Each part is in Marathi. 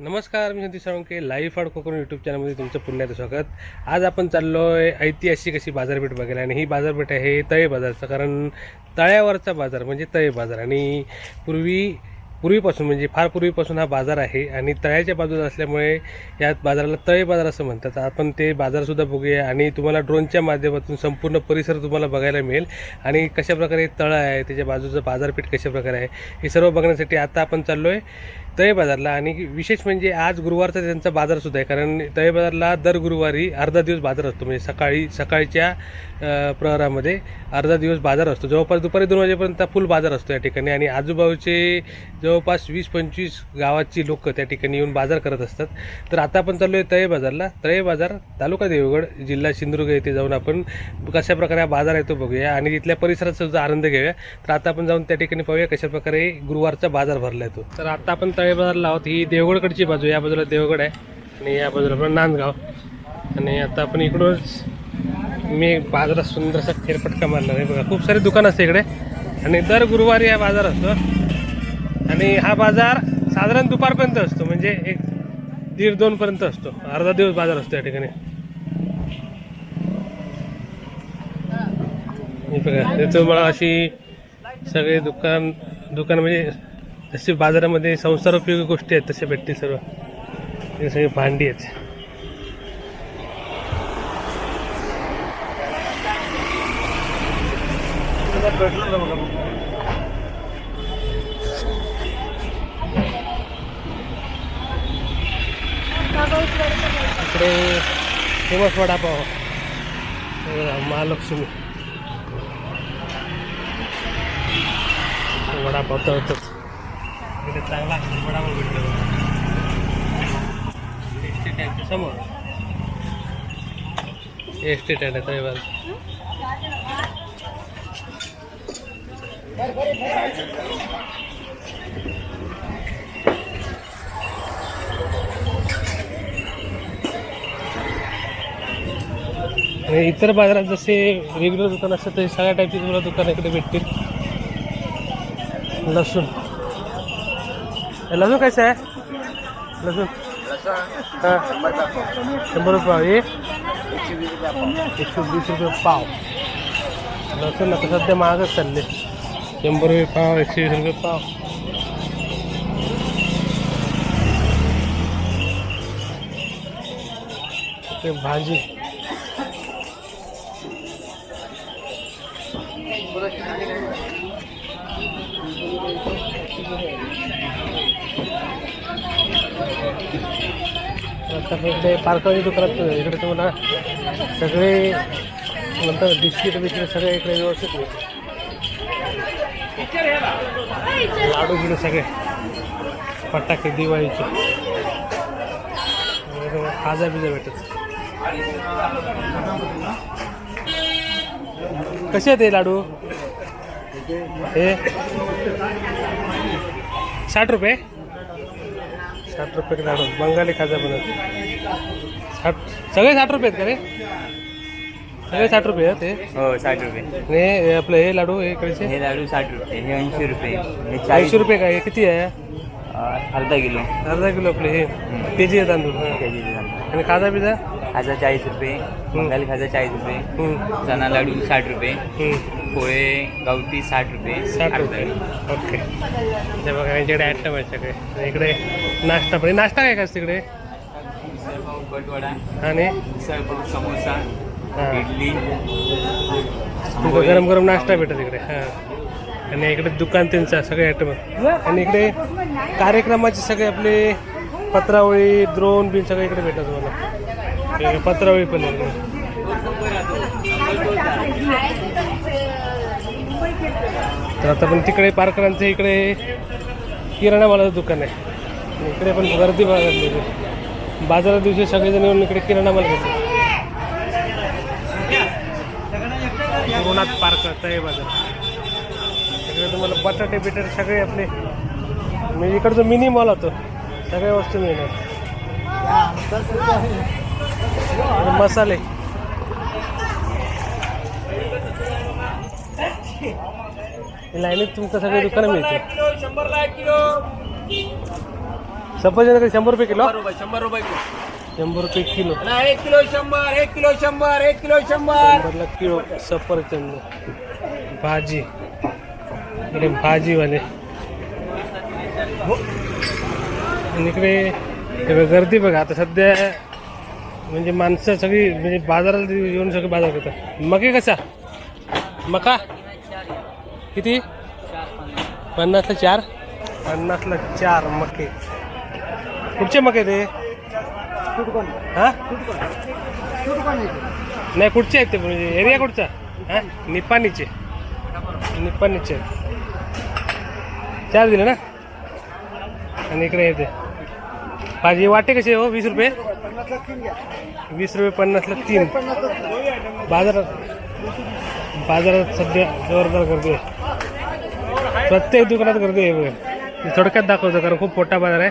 नमस्कार, मी Satish Salunke. Live for Konkan YouTube चॅनलमध्ये तुमचं पुण्याचं स्वागत. आज आपण चाललो आहे ऐतिहासिक अशी बाजारपेठ बघायला, आणि ही बाजारपेठ आहे तळे बाजारचं. कारण तळ्यावरचा बाजार म्हणजे तळे बाजार, आणि पूर्वीपासून म्हणजे फार पूर्वीपासून हा बाजार आहे, आणि तळ्याच्या बाजूला असल्यामुळे या बाजाराला तळे बाजार असं म्हणतात. आपण ते बाजारसुद्धा बघूया, आणि तुम्हाला ड्रोनच्या माध्यमातून संपूर्ण परिसर तुम्हाला बघायला मिळेल, आणि कशाप्रकारे तळं आहे, त्याच्या बाजूचं बाजारपेठ कशाप्रकारे आहे, हे सर्व बघण्यासाठी आता आपण चाललो आहे तळे बाजारला. आणि विशेष म्हणजे आज गुरुवारचा त्यांचा बाजारसुद्धा आहे, कारण तळे बाजारला दर गुरुवारी अर्धा दिवस बाजार असतो. म्हणजे सकाळच्या प्रहरामध्ये अर्धा दिवस बाजार असतो. जवळपास दुपारी 2 वाजेपर्यंत फुल बाजार असतो या ठिकाणी, आणि आजूबाजूचे जवळपास 20-25 गावाची लोक त्या ठिकाणी येऊन बाजार करत असतात. तर आता आपण चाललो आहे तळे बाजारला. तळे बाजार, तालुका देवगड, जिल्हा सिंधुदुर्ग येथे जाऊन आपण कशाप्रकारे हा बाजार आहे तो बघूया, आणि तिथल्या परिसराचा सुद्धा आनंद घेऊया. तर आता आपण जाऊन त्या ठिकाणी पाहूया कशाप्रकारे गुरुवारचा बाजार भरला आहे तो. तर आता आपण तळे बाजारला आहोत. ही देवगडकडची बाजू, या बाजूला देवगड आहे आणि या बाजूला आपण नांदगाव. आणि आता आपण इकडूनच मी बाजारात सुंदरसा फेरफटका मारणार आहे. बघा, खूप सारे दुकान असते इकडे, आणि दर गुरुवारी हा बाजार असतो. आणि हा बाजार साधारण दुपारपर्यंत असतो, म्हणजे 1-1:30-2 पर्यंत असतो. अर्धा दिवस बाजार असतो या ठिकाणी. बघा, त्याचं मला अशी सगळे दुकान म्हणजे जसे बाजारामध्ये संसार उपयोगी गोष्टी आहेत तसे भेटतील सर्व. हे सगळे भांडी आहेत. इकडे फेमस वडापाव, महालक्ष्मी वडापाव तळतच. इथे चांगला वडापाव भेटतो. एस टी टँकच्या समोर एस टी टँक आहे तळेबाज. आणि इतर बाजारात जसे रेग्युलर दुकान असतात तसे सगळ्या टाईपची तुम्हाला दुकान इकडे भेटतील. लसूण कैसे आहे? लसूण हां 100 रुपये पाव. हे 120 रुपये पाव. लसूण आता सध्या महागच चालले. 100 रुपये पाव, 120 रुपये पाव. ते भाजी आता पार्काच्या दुकानात इकडे तुम्हाला सगळे नंतर बिस्किट सगळे इकडे व्यवस्थित मिळते. लाडू गिडू सगळे, फटाके दिवाळीचे, खाजा बिजा भेटत. कसे आहेत हे लाडू? हे 60 रुपये. 60 रुपये लाडू. बंगाली खाजा बनवत. 60 सगळे 60 रुपये आहेत का रे? सगळे 60 रुपये आहेत ते? हो 60 रुपये. हे आपलं हे लाडू हे इकडचे? हे लाडू 60 रुपये. हे 80 रुपये. हे 40 रुपये का? हे किती आहे? अर्धा किलो. अर्धा किलो आपले हे केजी आहे तांदूळ. आणि खाजा बिजा? खाजा 40 रुपये. बंगाली खाजा 40 रुपये. चना लाडू 60 रुपये. पोळे गावठी 60 रुपये. 60 रुपये. ओके. ते बघा यांच्याकडे आयटम आहे सगळे. इकडे नाश्ता पण. नाश्ता काय का तिकडे? कटवडा आणि समोसा, इडली, गरम गरम नाश्ता भेटत इकडे. हां. आणि इकडे दुकान त्यांचं सगळे आयटम. आणि इकडे कार्यक्रमाचे सगळे आपले पत्रावळी, द्रोण बिन सगळे इकडे भेटत तुम्हाला. पत्रावळी पण आहे. तर आता पण तिकडे पारकरांचं इकडे किराणा मालाचं दुकान आहे. इकडे पण गर्दी बघा. बाजारा दिवशी सगळेजण येऊन इकडे किराणा माल घेतात. नवनाथ पार्क तळे बाजार. इकडे तुम्हाला बटाटे बिटाटे सगळे आपले म्हणजे इकडचं मिनी मॉल होतो, सगळ्या वस्तू मिळणार. इकडे मसाले लाईनीत तुमचं सगळे दुकानं मिळते. सफरचंद कधी 100 रुपये किलो. 100 रुपये 100 रुपये kilo. 1 kilo 100, 1 kilo 100, 1 kilo 100. 100 kilo सफरचंद. भाजी इकडे भाजीवाले आणि इकडे हे बघ, गर्दी बघा आता सध्या म्हणजे माणसं सगळी म्हणजे बाजाराला येऊन सगळे बाजार करतात. मके कसा मका किती 50ला 4. 50ला 4 मके. कुठचे मके ते हां नाही कुठचे आहेत ते म्हणजे एरिया कुठचा हां निपाणीचे. निपाणीचे 4 दिले ना. आणि इकडे येते भाजी वाटे कसे हो 20 रुपये. 20 रुपये 50ला 3. बाजारात सध्या जोरदार गर्दी आहे, प्रत्येक दुकानात गर्दी आहे बघा. थोडक्यात दाखवतो कारण खूप मोठा बाजार आहे.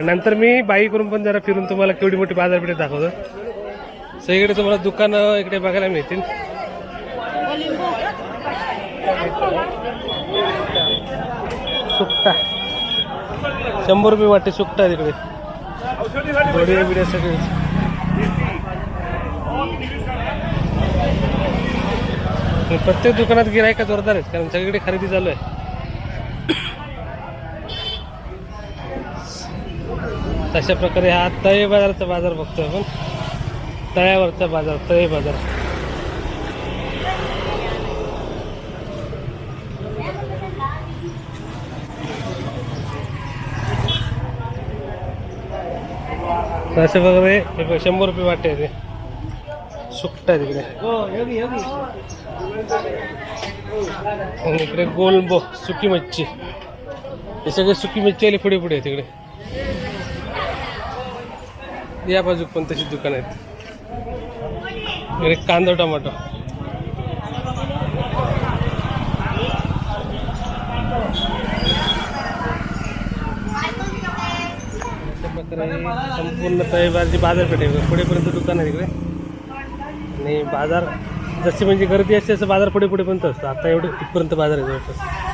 नंतर मी बाईक करून पण जरा फिरून तुम्हाला केवढी मोठी बाजारपेठ दाखवतो. सगळीकडे तुम्हाला दुकानं इकडे बघायला मिळतील. सुकटा 100 रुपये वाटे सुकटा तिकडे. थोडी बिड्या सगळे प्रत्येक दुकानात गिरायका जोरदार आहेत कारण सगळीकडे खरेदी चालू आहे. तशा प्रकारे हा तळे बाजाराचा बाजार बघतोय आपण. तळ्यावरचा बाजार तळे बाजार. अशा प्रकारे 100 रुपये वाटे आहे ते सुकटा आहे तिकडे. आणि इकडे गोलबो सुकी मच्छी. हे सगळे सुकी मच्छी आली पुढे पुढे आहे तिकडे. या बाजू पण तशी दुकान आहेत. इकडे कांदा टोमॅटो. संपूर्ण तळेबारची बाजारपेठ आहे. पुढेपर्यंत दुकान आहे तिकडे. आणि बाजार जशी म्हणजे गर्दी असते तसं बाजार पुढे पुढे पर्यंत असतं. आता एवढं इथपर्यंत बाजार आहे जवळपास.